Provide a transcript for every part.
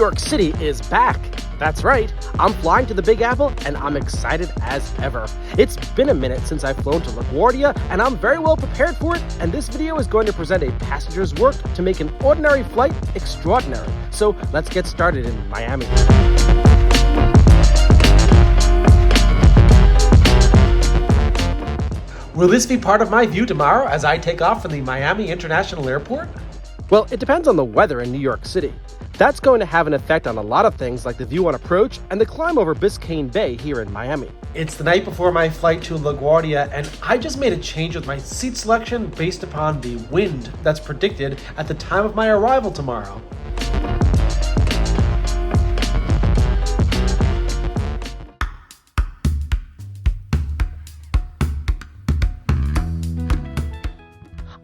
York City is back. That's right, I'm flying to the Big Apple and I'm excited as ever. It's been a minute since I've flown to LaGuardia and I'm very well prepared for it, and this video is going to present a passenger's work to make an ordinary flight extraordinary. So let's get started in Miami. Will this be part of my view tomorrow as I take off from the Miami International Airport? Well, it depends on the weather in New York City. That's going to have an effect on a lot of things like the view on approach and the climb over Biscayne Bay here in Miami. It's the night before my flight to LaGuardia, and I just made a change with my seat selection based upon the wind that's predicted at the time of my arrival tomorrow.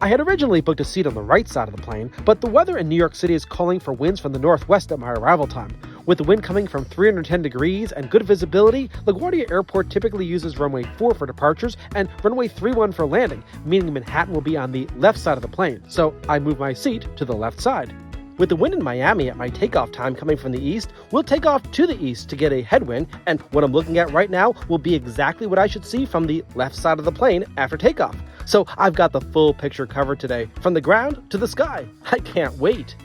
I had originally booked a seat on the right side of the plane, but the weather in New York City is calling for winds from the northwest at my arrival time. With the wind coming from 310 degrees and good visibility, LaGuardia Airport typically uses runway 4 for departures and runway 31 for landing, meaning Manhattan will be on the left side of the plane, so I moved my seat to the left side. With the wind in Miami at my takeoff time coming from the east, we'll take off to the east to get a headwind, and what I'm looking at right now will be exactly what I should see from the left side of the plane after takeoff. So I've got the full picture covered today, from the ground to the sky. I can't wait.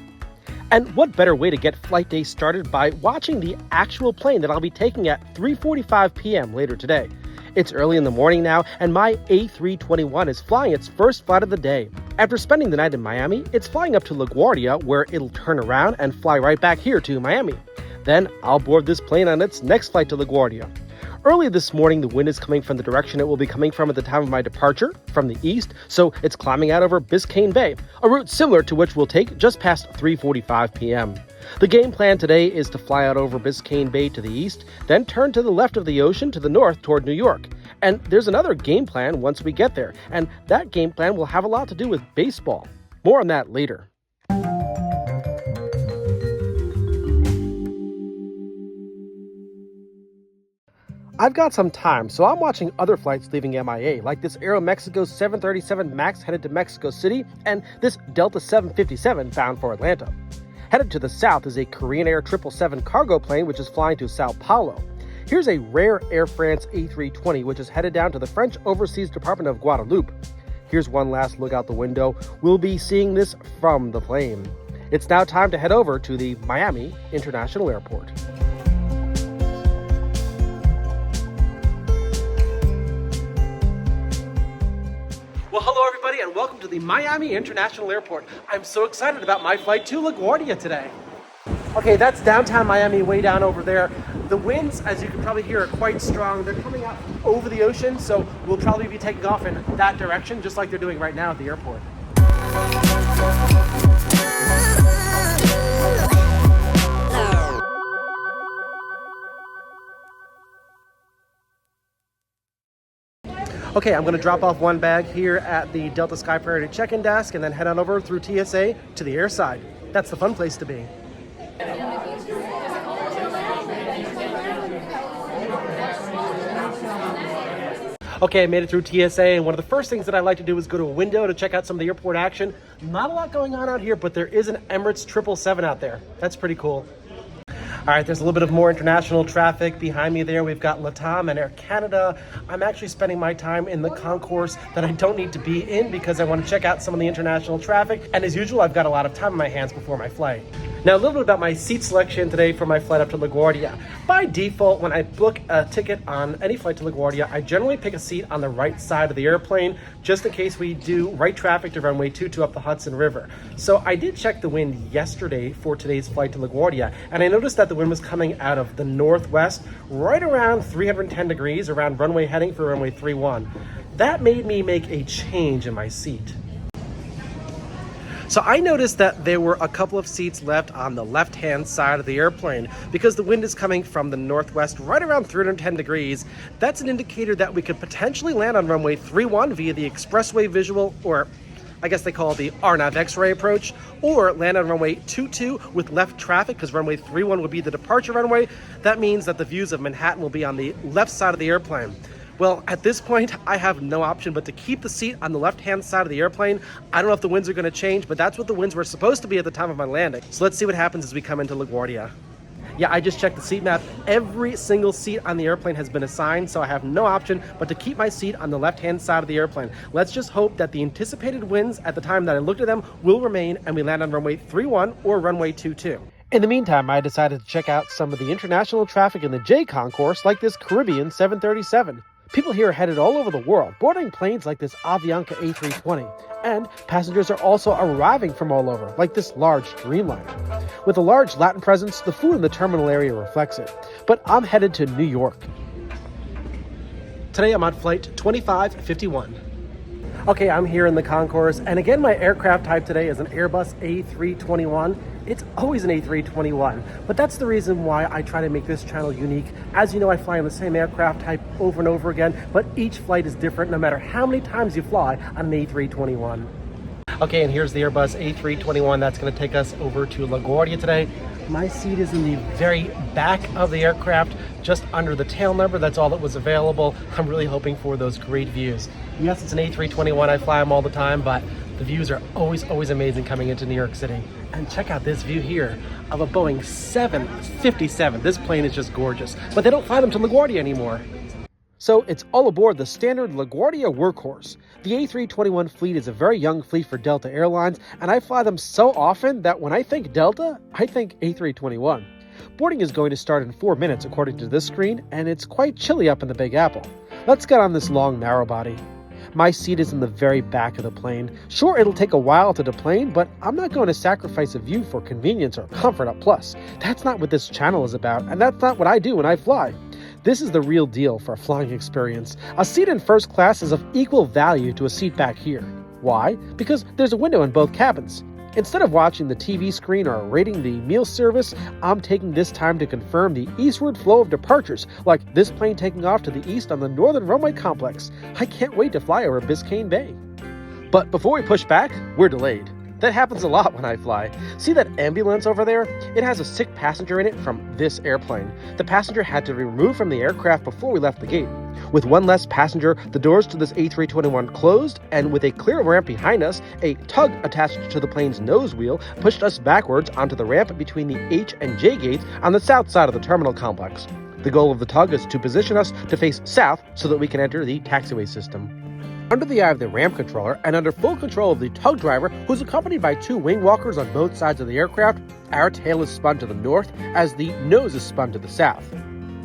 And what better way to get flight day started by watching the actual plane that I'll be taking at 3:45 p.m. later today. It's early in the morning now, and my A321 is flying its first flight of the day. After spending the night in Miami, it's flying up to LaGuardia, where it'll turn around and fly right back here to Miami. Then I'll board this plane on its next flight to LaGuardia. Early this morning, the wind is coming from the direction it will be coming from at the time of my departure, from the east, so it's climbing out over Biscayne Bay, a route similar to which we'll take just past 3:45 p.m. The game plan today is to fly out over Biscayne Bay to the east, then turn to the left of the ocean to the north toward New York. And there's another game plan once we get there, and that game plan will have a lot to do with baseball. More on that later. I've got some time, so I'm watching other flights leaving MIA, like this Aeromexico 737 MAX headed to Mexico City, and this Delta 757 bound for Atlanta. Headed to the south is a Korean Air 777 cargo plane, which is flying to Sao Paulo. Here's a rare Air France A320, which is headed down to the French Overseas Department of Guadeloupe. Here's one last look out the window. We'll be seeing this from the plane. It's now time to head over to the Miami International Airport. Well, hello everybody, and welcome to the Miami International Airport. I'm so excited about my flight to LaGuardia today. Okay, that's downtown Miami, way down over there. The winds, as you can probably hear, are quite strong. They're coming out over the ocean, so we'll probably be taking off in that direction, just like they're doing right now at the airport. Okay, I'm going to drop off one bag here at the Delta Sky Priority check-in desk and then head on over through TSA to the airside. That's the fun place to be. Okay, I made it through TSA, and one of the first things that I like to do is go to a window to check out some of the airport action. Not a lot going on out here, but there is an Emirates 777 out there. That's pretty cool. All right, there's a little bit of more international traffic behind me there. We've got LATAM and Air Canada. I'm actually spending my time in the concourse that I don't need to be in because I want to check out some of the international traffic. And as usual, I've got a lot of time on my hands before my flight. Now, a little bit about my seat selection today for my flight up to LaGuardia. By default, when I book a ticket on any flight to LaGuardia, I generally pick a seat on the right side of the airplane, just in case we do right traffic to runway 22 up the Hudson River. So I did check the wind yesterday for today's flight to LaGuardia, and I noticed that the wind was coming out of the northwest, right around 310 degrees, around runway heading for runway 31. That made me make a change in my seat. So I noticed that there were a couple of seats left on the left-hand side of the airplane because the wind is coming from the northwest right around 310 degrees. That's an indicator that we could potentially land on runway 31 via the expressway visual, or I guess they call it the RNAV X-ray approach, or land on runway 22 with left traffic because runway 31 would be the departure runway. That means that the views of Manhattan will be on the left side of the airplane. Well, at this point, I have no option but to keep the seat on the left-hand side of the airplane. I don't know if the winds are going to change, but that's what the winds were supposed to be at the time of my landing. So let's see what happens as we come into LaGuardia. Yeah, I just checked the seat map. Every single seat on the airplane has been assigned, so I have no option but to keep my seat on the left-hand side of the airplane. Let's just hope that the anticipated winds at the time that I looked at them will remain and we land on runway 31 or runway 22. In the meantime, I decided to check out some of the international traffic in the J concourse, like this Caribbean 737. People here are headed all over the world, boarding planes like this Avianca A320. And passengers are also arriving from all over, like this large Dreamliner. With a large Latin presence, the food in the terminal area reflects it. But I'm headed to New York. Today I'm on flight 2551. Okay, I'm here in the concourse, and again, my aircraft type today is an Airbus A321. It's always an A321, but that's the reason why I try to make this channel unique. As you know, I fly on the same aircraft type over and over again, but each flight is different no matter how many times you fly on an A321. Okay, and here's the Airbus A321 that's going to take us over to LaGuardia today. My seat is in the very back of the aircraft, just under the tail number. That's all that was available. I'm really hoping for those great views. Yes, it's an A321. I fly them all the time, but the views are always amazing coming into New York City. And check out this view here of a Boeing 757. This plane is just gorgeous, but they don't fly them to LaGuardia anymore. So it's all aboard the standard LaGuardia workhorse. The A321 fleet is a very young fleet for Delta Airlines, and I fly them so often that when I think Delta, I think A321. Boarding is going to start in 4 minutes according to this screen, and it's quite chilly up in the Big Apple. Let's get on this long narrow body. My seat is in the very back of the plane. Sure, it'll take a while to deplane, but I'm not going to sacrifice a view for convenience or comfort up plus. That's not what this channel is about, and that's not what I do when I fly. This is the real deal for a flying experience. A seat in first class is of equal value to a seat back here. Why? Because there's a window in both cabins. Instead of watching the TV screen or rating the meal service, I'm taking this time to confirm the eastward flow of departures, like this plane taking off to the east on the northern runway complex. I can't wait to fly over Biscayne Bay. But before we push back, we're delayed. That happens a lot when I fly. See that ambulance over there? It has a sick passenger in it from this airplane. The passenger had to be removed from the aircraft before we left the gate. With one less passenger, the doors to this A321 closed, and with a clear ramp behind us, a tug attached to the plane's nose wheel pushed us backwards onto the ramp between the H and J gates on the south side of the terminal complex. The goal of the tug is to position us to face south so that we can enter the taxiway system. Under the eye of the ramp controller and under full control of the tug driver, who's accompanied by 2 wing walkers on both sides of the aircraft, our tail is spun to the north as the nose is spun to the south.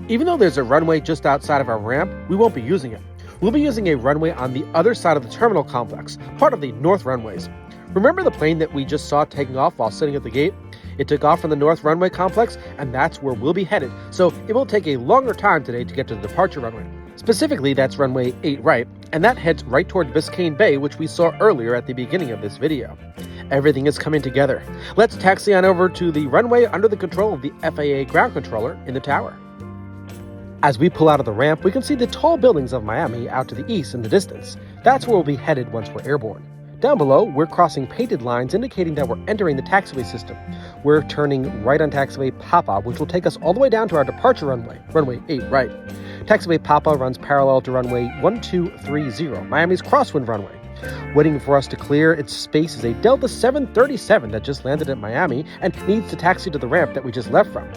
Even though there's a runway just outside of our ramp, we won't be using it. We'll be using a runway on the other side of the terminal complex, part of the north runways. Remember the plane that we just saw taking off while sitting at the gate? It took off from the north runway complex, and that's where we'll be headed, so it will take a longer time today to get to the departure runway. Specifically, that's runway 8 right, and that heads right toward Biscayne Bay, which we saw earlier at the beginning of this video. Everything is coming together. Let's taxi on over to the runway under the control of the FAA ground controller in the tower. As we pull out of the ramp, we can see the tall buildings of Miami out to the east in the distance. That's where we'll be headed once we're airborne. Down below, we're crossing painted lines indicating that we're entering the taxiway system. We're turning right on taxiway Papa, which will take us all the way down to our departure runway, runway 8 right. Taxiway Papa runs parallel to runway 1230, Miami's crosswind runway. Waiting for us to clear its space is a Delta 737 that just landed at Miami and needs to taxi to the ramp that we just left from.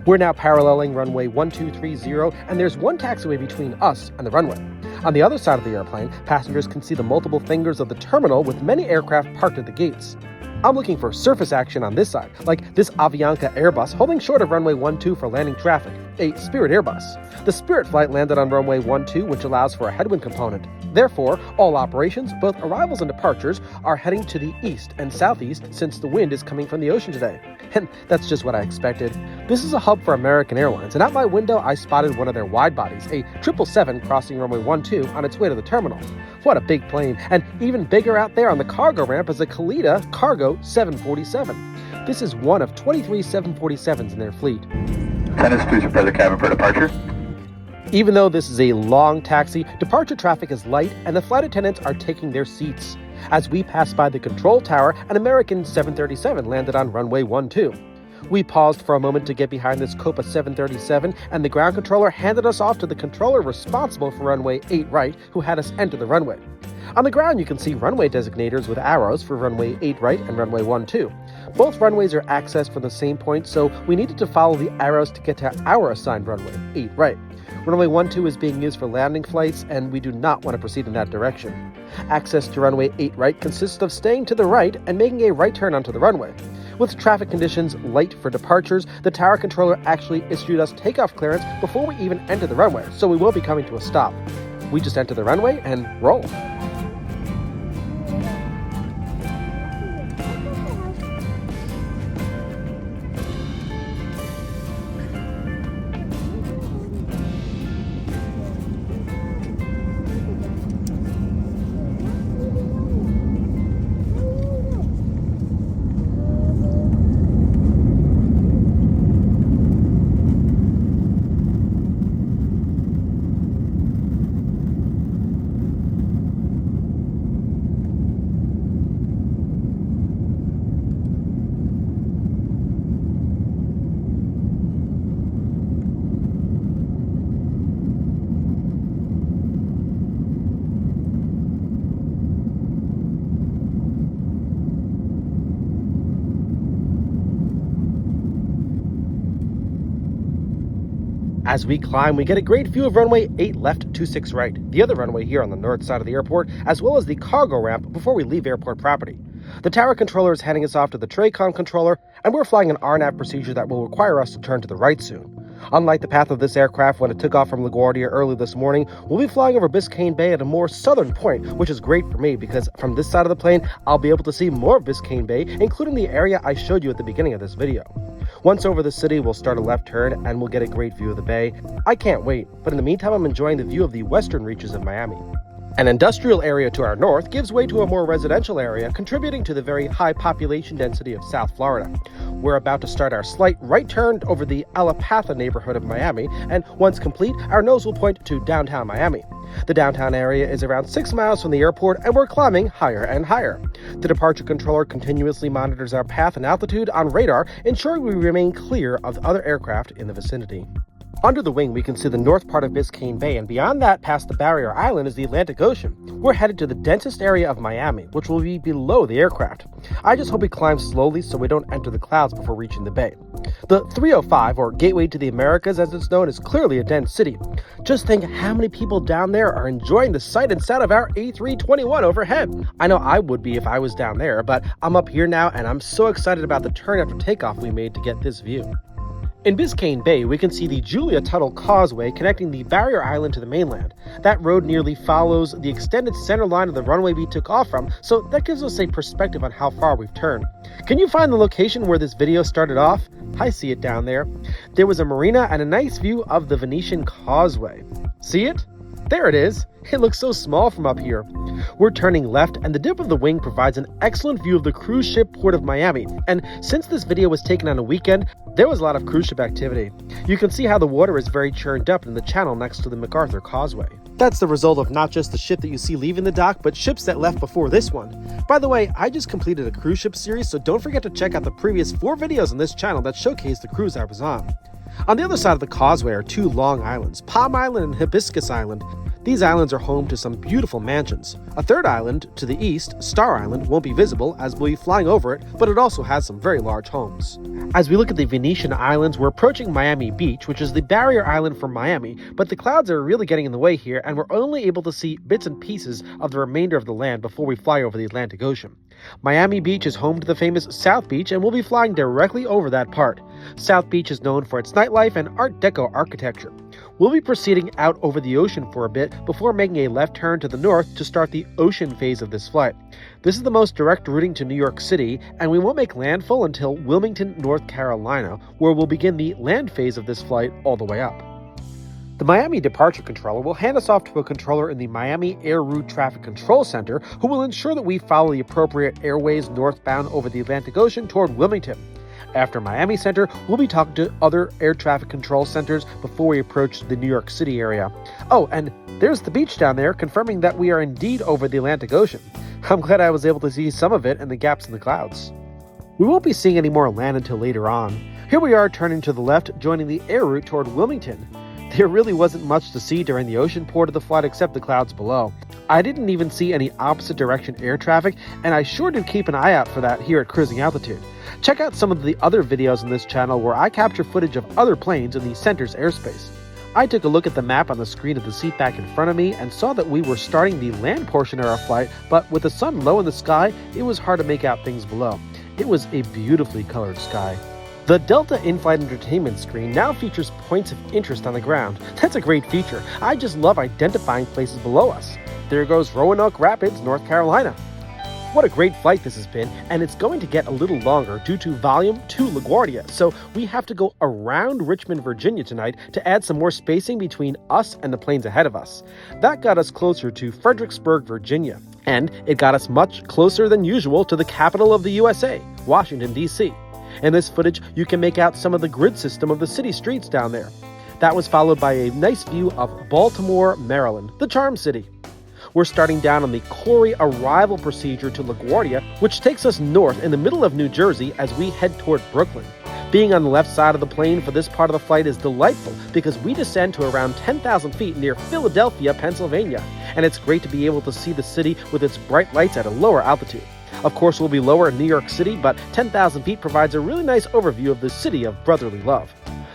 We're now paralleling runway 1230, and there's one taxiway between us and the runway. On the other side of the airplane, passengers can see the multiple fingers of the terminal with many aircraft parked at the gates. I'm looking for surface action on this side, like this Avianca Airbus holding short of runway 12 for landing traffic, a Spirit Airbus. The Spirit flight landed on runway 12, which allows for a headwind component. Therefore, all operations, both arrivals and departures, are heading to the east and southeast since the wind is coming from the ocean today. And that's just what I expected. This is a hub for American Airlines, and out my window I spotted one of their wide bodies, a 777 crossing runway 12 on its way to the terminal. What a big plane, and even bigger out there on the cargo ramp is a Kalitta Cargo 747. This is one of 23 747s in their fleet. Attendants, please prepare the cabin for departure. Even though this is a long taxi, departure traffic is light and the flight attendants are taking their seats. As we pass by the control tower, an American 737 landed on runway 12. We paused for a moment to get behind this Copa 737, and the ground controller handed us off to the controller responsible for runway 8 right, who had us enter the runway. On the ground, you can see runway designators with arrows for runway 8 right and runway 12. Both runways are accessed from the same point, so we needed to follow the arrows to get to our assigned runway, 8 right. Runway 12 is being used for landing flights, and we do not want to proceed in that direction. Access to runway 8 right consists of staying to the right and making a right turn onto the runway. With traffic conditions light for departures, the tower controller actually issued us takeoff clearance before we even enter the runway, so we will be coming to a stop. We just enter the runway and roll. As we climb, we get a great view of runway 8 left, 26 right, the other runway here on the north side of the airport, as well as the cargo ramp before we leave airport property. The tower controller is handing us off to the TRACON controller, and we're flying an RNAV procedure that will require us to turn to the right soon. Unlike the path of this aircraft when it took off from LaGuardia early this morning, we'll be flying over Biscayne Bay at a more southern point, which is great for me because from this side of the plane, I'll be able to see more of Biscayne Bay, including the area I showed you at the beginning of this video. Once over the city, we'll start a left turn and we'll get a great view of the bay. I can't wait, but in the meantime, I'm enjoying the view of the western reaches of Miami. An industrial area to our north gives way to a more residential area, contributing to the very high population density of South Florida. We're about to start our slight right turn over the Alapatha neighborhood of Miami, and once complete, our nose will point to downtown Miami. The downtown area is around 6 miles from the airport, and we're climbing higher and higher. The departure controller continuously monitors our path and altitude on radar, ensuring we remain clear of other aircraft in the vicinity. Under the wing, we can see the north part of Biscayne Bay, and beyond that, past the barrier island, is the Atlantic Ocean. We're headed to the densest area of Miami, which will be below the aircraft. I just hope we climb slowly so we don't enter the clouds before reaching the bay. The 305, or Gateway to the Americas as it's known, is clearly a dense city. Just think how many people down there are enjoying the sight and sound of our A321 overhead. I know I would be if I was down there, but I'm up here now, and I'm so excited about the turn after takeoff we made to get this view. In Biscayne Bay, we can see the Julia Tuttle Causeway connecting the barrier island to the mainland. That road nearly follows the extended center line of the runway we took off from, so that gives us a perspective on how far we've turned. Can you find the location where this video started off? I see it down there. There was a marina and a nice view of the Venetian Causeway. See it? There it is. It looks so small from up here. We're turning left, and the dip of the wing provides an excellent view of the cruise ship port of Miami. And since this video was taken on a weekend, there was a lot of cruise ship activity. You can see how the water is very churned up in the channel next to the MacArthur Causeway. That's the result of not just the ship that you see leaving the dock, but ships that left before this one. By the way, I just completed a cruise ship series, so don't forget to check out the previous 4 videos on this channel that showcase the cruise I was on. On the other side of the causeway are 2 long islands, Palm Island and Hibiscus Island. These islands are home to some beautiful mansions. A third island to the east, Star Island, won't be visible as we'll be flying over it, but it also has some very large homes. As we look at the Venetian Islands, we're approaching Miami Beach, which is the barrier island for Miami, but the clouds are really getting in the way here, and we're only able to see bits and pieces of the remainder of the land before we fly over the Atlantic Ocean. Miami Beach is home to the famous South Beach, and we'll be flying directly over that part. South Beach is known for its nightlife and Art Deco architecture. We'll be proceeding out over the ocean for a bit before making a left turn to the north to start the ocean phase of this flight. This is the most direct routing to New York City, and we won't make landfall until Wilmington, North Carolina, where we'll begin the land phase of this flight all the way up. The Miami departure controller will hand us off to a controller in the Miami Air Route Traffic Control Center, who will ensure that we follow the appropriate airways northbound over the Atlantic Ocean toward Wilmington. After Miami Center, we'll be talking to other air traffic control centers before we approach the New York City area. Oh, and there's the beach down there, confirming that we are indeed over the Atlantic Ocean. I'm glad I was able to see some of it and the gaps in the clouds. We won't be seeing any more land until later on. Here we are turning to the left, joining the air route toward Wilmington. There really wasn't much to see during the ocean port of the flight except the clouds below. I didn't even see any opposite direction air traffic, and I sure did keep an eye out for that here at cruising altitude. Check out some of the other videos on this channel where I capture footage of other planes in the center's airspace. I took a look at the map on the screen of the seat back in front of me and saw that we were starting the land portion of our flight, but with the sun low in the sky, it was hard to make out things below. It was a beautifully colored sky. The Delta in-flight entertainment screen now features points of interest on the ground. That's a great feature. I just love identifying places below us. There goes Roanoke Rapids, North Carolina. What a great flight this has been, and it's going to get a little longer due to volume to LaGuardia, so we have to go around Richmond, Virginia tonight to add some more spacing between us and the planes ahead of us. That got us closer to Fredericksburg, Virginia, and it got us much closer than usual to the capital of the USA, Washington, D.C. In this footage, you can make out some of the grid system of the city streets down there. That was followed by a nice view of Baltimore, Maryland, the Charm City. We're starting down on the Corey arrival procedure to LaGuardia, which takes us north in the middle of New Jersey as we head toward Brooklyn. Being on the left side of the plane for this part of the flight is delightful because we descend to around 10,000 feet near Philadelphia, Pennsylvania, and it's great to be able to see the city with its bright lights at a lower altitude. Of course, we'll be lower in New York City, but 10,000 feet provides a really nice overview of the city of brotherly love.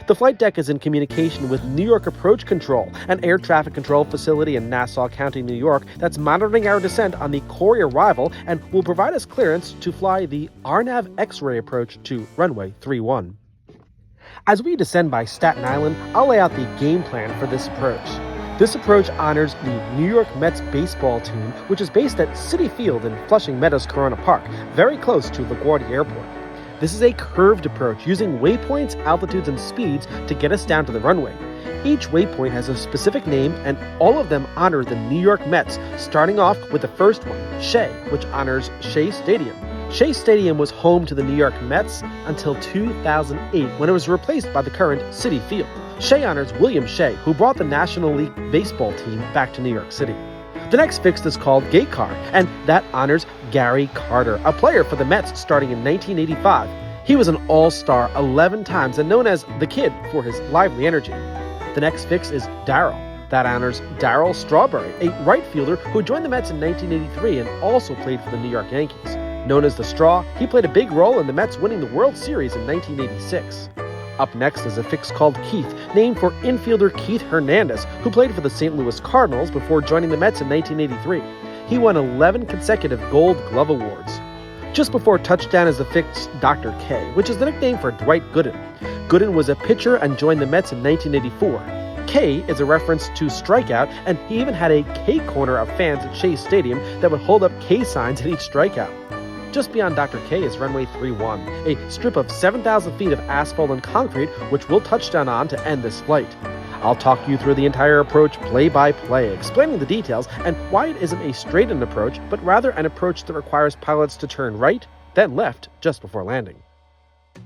The flight deck is in communication with New York Approach Control, an air traffic control facility in Nassau County, New York, that's monitoring our descent on the Corey arrival and will provide us clearance to fly the RNAV X-ray approach to runway 31. As we descend by Staten Island, I'll lay out the game plan for this approach. This approach honors the New York Mets baseball team, which is based at Citi Field in Flushing Meadows Corona Park, very close to LaGuardia Airport. This is a curved approach using waypoints, altitudes, and speeds to get us down to the runway. Each waypoint has a specific name, and all of them honor the New York Mets, starting off with the first one, Shea, which honors Shea Stadium. Shea Stadium was home to the New York Mets until 2008, when it was replaced by the current Citi Field. Shea honors William Shea, who brought the National League baseball team back to New York City. The next fixed is called Gaycar, and that honors Gary Carter, a player for the Mets starting in 1985. He was an all-star 11 times and known as the Kid for his lively energy. The next fix is Darryl. That honors Darryl Strawberry, a right fielder who joined the Mets in 1983 and also played for the New York Yankees. Known as the Straw, he played a big role in the Mets winning the World Series in 1986. Up next is a fix called Keith, named for infielder Keith Hernandez, who played for the St. Louis Cardinals before joining the Mets in 1983. He won 11 consecutive Gold Glove Awards. Just before touchdown is the fix Dr. K, which is the nickname for Dwight Gooden. Gooden was a pitcher and joined the Mets in 1984. K is a reference to strikeout, and he even had a K corner of fans at Shea Stadium that would hold up K signs at each strikeout. Just beyond Dr. K is runway 31, a strip of 7,000 feet of asphalt and concrete which we'll touch down on to end this flight. I'll talk you through the entire approach play by play, explaining the details and why it isn't a straight-in approach, but rather an approach that requires pilots to turn right, then left just before landing.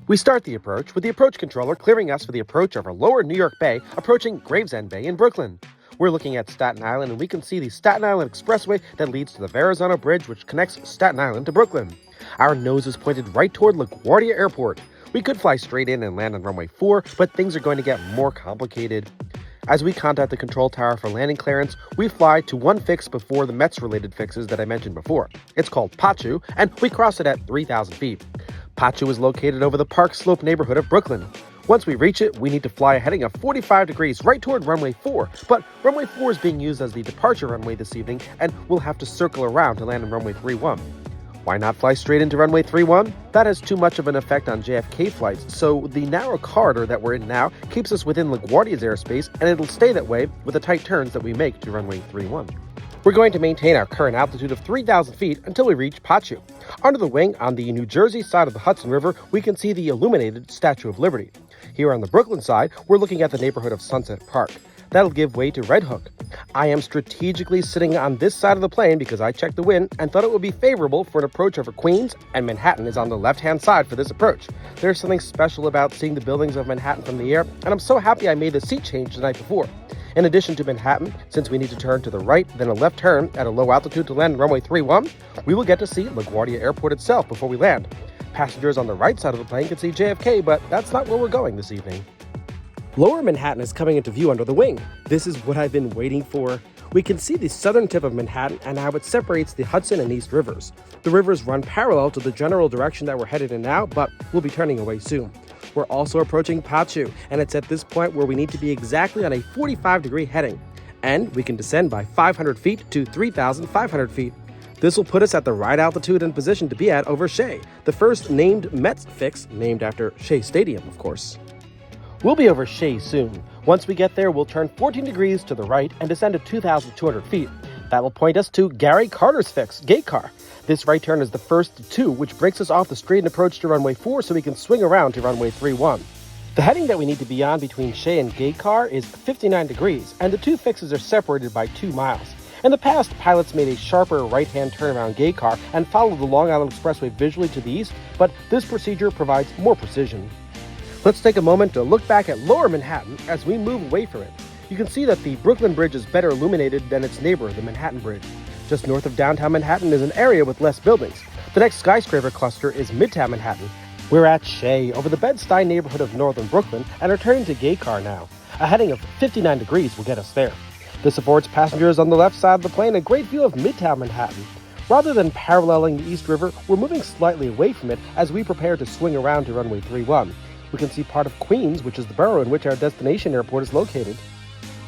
We start the approach with the approach controller clearing us for the approach over lower New York Bay, approaching Gravesend Bay in Brooklyn. We're looking at Staten Island, and we can see the Staten Island Expressway that leads to the Verrazano Bridge, which connects Staten Island to Brooklyn. Our nose is pointed right toward LaGuardia Airport. We could fly straight in and land on runway 4, but things are going to get more complicated. As we contact the control tower for landing clearance, we fly to one fix before the Mets-related fixes that I mentioned before. It's called Pachu, and we cross it at 3,000 feet. Pachu is located over the Park Slope neighborhood of Brooklyn. Once we reach it, we need to fly a heading of 45 degrees right toward runway 4, but runway 4 is being used as the departure runway this evening, and we'll have to circle around to land on runway 31. Why not fly straight into runway 31? That has too much of an effect on JFK flights, so the narrow corridor that we're in now keeps us within LaGuardia's airspace, and it'll stay that way with the tight turns that we make to runway 31. We're going to maintain our current altitude of 3,000 feet until we reach Pachu. Under the wing, on the New Jersey side of the Hudson River, we can see the illuminated Statue of Liberty. Here on the Brooklyn side, we're looking at the neighborhood of Sunset Park. That'll give way to Red Hook. I am strategically sitting on this side of the plane because I checked the wind and thought it would be favorable for an approach over Queens, and Manhattan is on the left-hand side for this approach. There's something special about seeing the buildings of Manhattan from the air, and I'm so happy I made the seat change the night before. In addition to Manhattan, since we need to turn to the right, then a left turn at a low altitude to land runway 31, we will get to see LaGuardia Airport itself before we land. Passengers on the right side of the plane can see JFK, but that's not where we're going this evening. Lower Manhattan is coming into view under the wing. This is what I've been waiting for. We can see the southern tip of Manhattan and how it separates the Hudson and East Rivers. The rivers run parallel to the general direction that we're headed in now, but we'll be turning away soon. We're also approaching Pachu, and it's at this point where we need to be exactly on a 45-degree heading. And we can descend by 500 feet to 3,500 feet. This will put us at the right altitude and position to be at over Shea, the first named Mets fix, named after Shea Stadium, of course. We'll be over Shea soon. Once we get there, we'll turn 14 degrees to the right and descend to 2,200 feet. That will point us to Gary Carter's fix, gate car. This right turn is the first of two, which breaks us off the straight approach to runway 4 so we can swing around to runway 31. The heading that we need to be on between Shea and gate car is 59 degrees, and the two fixes are separated by 2 miles. In the past, pilots made a sharper right-hand turn around gate car and followed the Long Island Expressway visually to the east, but this procedure provides more precision. Let's take a moment to look back at Lower Manhattan as we move away from it. You can see that the Brooklyn Bridge is better illuminated than its neighbor, the Manhattan Bridge. Just north of downtown Manhattan is an area with less buildings. The next skyscraper cluster is Midtown Manhattan. We're at Shea, over the Bed-Stuy neighborhood of northern Brooklyn, and are turning to gate car now. A heading of 59 degrees will get us there. This affords passengers on the left side of the plane a great view of Midtown Manhattan. Rather than paralleling the East River, we're moving slightly away from it as we prepare to swing around to runway 31. We can see part of Queens, which is the borough in which our destination airport is located.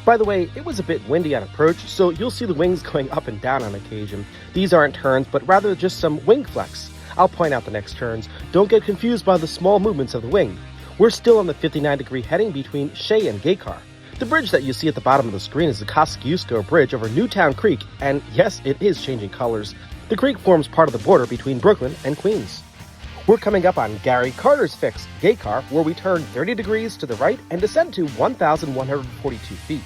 By the way, it was a bit windy on approach, so you'll see the wings going up and down on occasion. These aren't turns, but rather just some wing flex. I'll point out the next turns. Don't get confused by the small movements of the wing. We're still on the 59-degree heading between Shea and gate car. The bridge that you see at the bottom of the screen is the Kosciuszko Bridge over Newtown Creek, and yes, it is changing colors. The creek forms part of the border between Brooklyn and Queens. We're coming up on Gary Carter's fix, gate car, where we turn 30 degrees to the right and descend to 1,142 feet.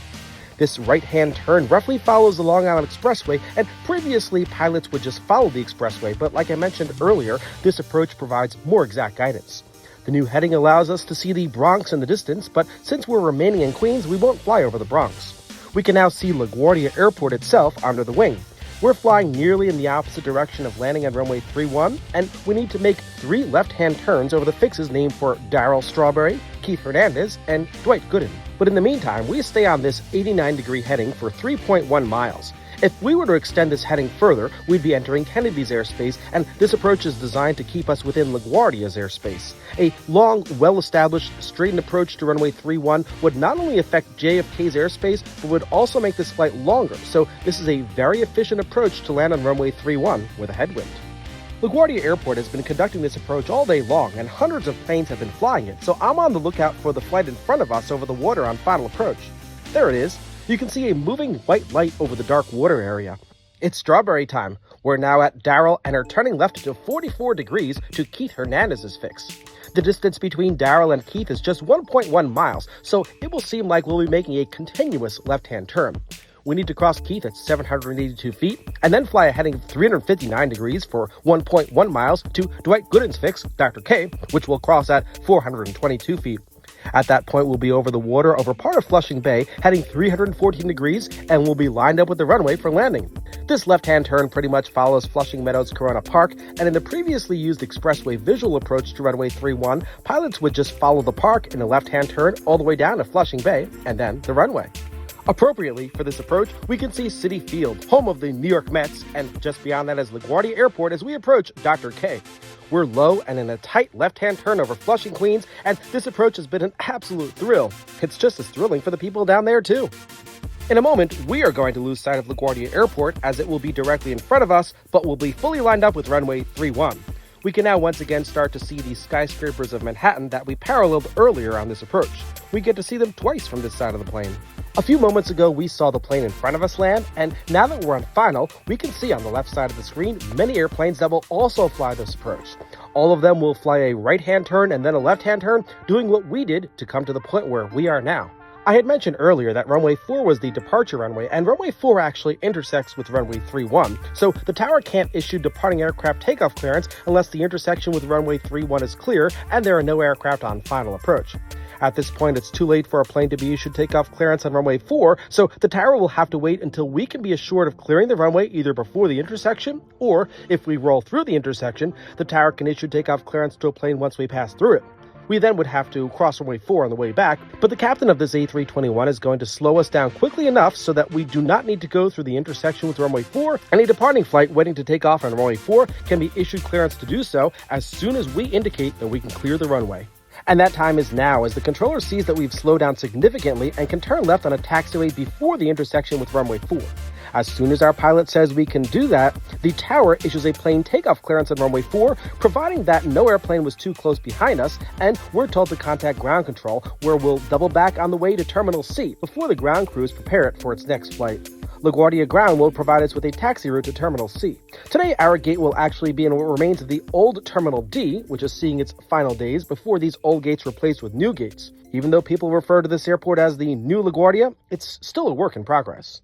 This right-hand turn roughly follows the Long Island Expressway, and previously pilots would just follow the expressway, but like I mentioned earlier, this approach provides more exact guidance. The new heading allows us to see the Bronx in the distance, but since we're remaining in Queens, we won't fly over the Bronx. We can now see LaGuardia Airport itself under the wing. We're flying nearly in the opposite direction of landing on runway 31, and we need to make 3 left-hand turns over the fixes named for Darryl Strawberry, Keith Hernandez, and Dwight Gooden. But in the meantime, we stay on this 89-degree heading for 3.1 miles. If we were to extend this heading further, we'd be entering Kennedy's airspace, and this approach is designed to keep us within LaGuardia's airspace. A long, well-established, straightened approach to runway 31 would not only affect JFK's airspace, but would also make this flight longer, so this is a very efficient approach to land on runway 31 with a headwind. LaGuardia Airport has been conducting this approach all day long, and hundreds of planes have been flying it, so I'm on the lookout for the flight in front of us over the water on final approach. There it is. You can see a moving white light over the dark water area. It's strawberry time. We're now at Darryl and are turning left to 44 degrees to Keith Hernandez's fix. The distance between Darryl and Keith is just 1.1 miles, so it will seem like we'll be making a continuous left-hand turn. We need to cross Keith at 782 feet, and then fly a heading of 359 degrees for 1.1 miles to Dwight Gooden's fix, Dr. K, which will cross at 422 feet. At that point, we'll be over the water over part of Flushing Bay, heading 314 degrees, and we'll be lined up with the runway for landing. This left-hand turn pretty much follows Flushing Meadows Corona Park, and in the previously used expressway visual approach to runway 31, pilots would just follow the park in a left-hand turn all the way down to Flushing Bay, and then the runway. Appropriately for this approach, we can see Citi Field, home of the New York Mets, and just beyond that is LaGuardia Airport as we approach Dr. K. We're low and in a tight left-hand turn over Flushing, Queens, and this approach has been an absolute thrill. It's just as thrilling for the people down there, too. In a moment, we are going to lose sight of LaGuardia Airport as it will be directly in front of us, but will be fully lined up with runway 31. We can now once again start to see the skyscrapers of Manhattan that we paralleled earlier on this approach. We get to see them twice from this side of the plane. A few moments ago, we saw the plane in front of us land, and now that we're on final, we can see on the left side of the screen many airplanes that will also fly this approach. All of them will fly a right-hand turn and then a left-hand turn, doing what we did to come to the point where we are now. I had mentioned earlier that runway 4 was the departure runway, and runway 4 actually intersects with runway 31, so the tower can't issue departing aircraft takeoff clearance unless the intersection with runway 31 is clear and there are no aircraft on final approach. At this point, it's too late for a plane to be issued takeoff clearance on runway 4, so the tower will have to wait until we can be assured of clearing the runway either before the intersection, or if we roll through the intersection, the tower can issue takeoff clearance to a plane once we pass through it. We then would have to cross runway 4 on the way back, but the captain of this A321 is going to slow us down quickly enough so that we do not need to go through the intersection with runway 4. Any departing flight waiting to take off on runway 4 can be issued clearance to do so as soon as we indicate that we can clear the runway. And that time is now, as the controller sees that we've slowed down significantly and can turn left on a taxiway before the intersection with runway 4. As soon as our pilot says we can do that, the tower issues a plane takeoff clearance on runway 4, providing that no airplane was too close behind us, and we're told to contact ground control, where we'll double back on the way to Terminal C before the ground crews prepare it for its next flight. LaGuardia Ground will provide us with a taxi route to Terminal C. Today, our gate will actually be in what remains of the old Terminal D, which is seeing its final days before these old gates replaced with new gates. Even though people refer to this airport as the new LaGuardia, it's still a work in progress.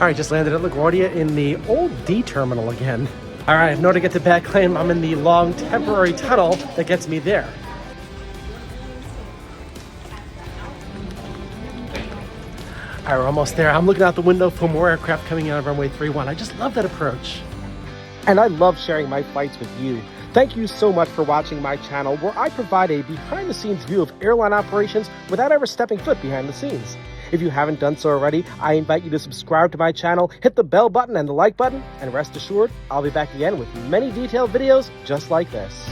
All right, just landed at LaGuardia in the old D terminal again. All right, in order to get to back claim, I'm in the long temporary tunnel that gets me there. All right, we're almost there. I'm looking out the window for more aircraft coming in on runway 31. I just love that approach. And I love sharing my flights with you. Thank you so much for watching my channel, where I provide a behind-the-scenes view of airline operations without ever stepping foot behind the scenes. If you haven't done so already, I invite you to subscribe to my channel, hit the bell button and the like button, and rest assured, I'll be back again with many detailed videos just like this.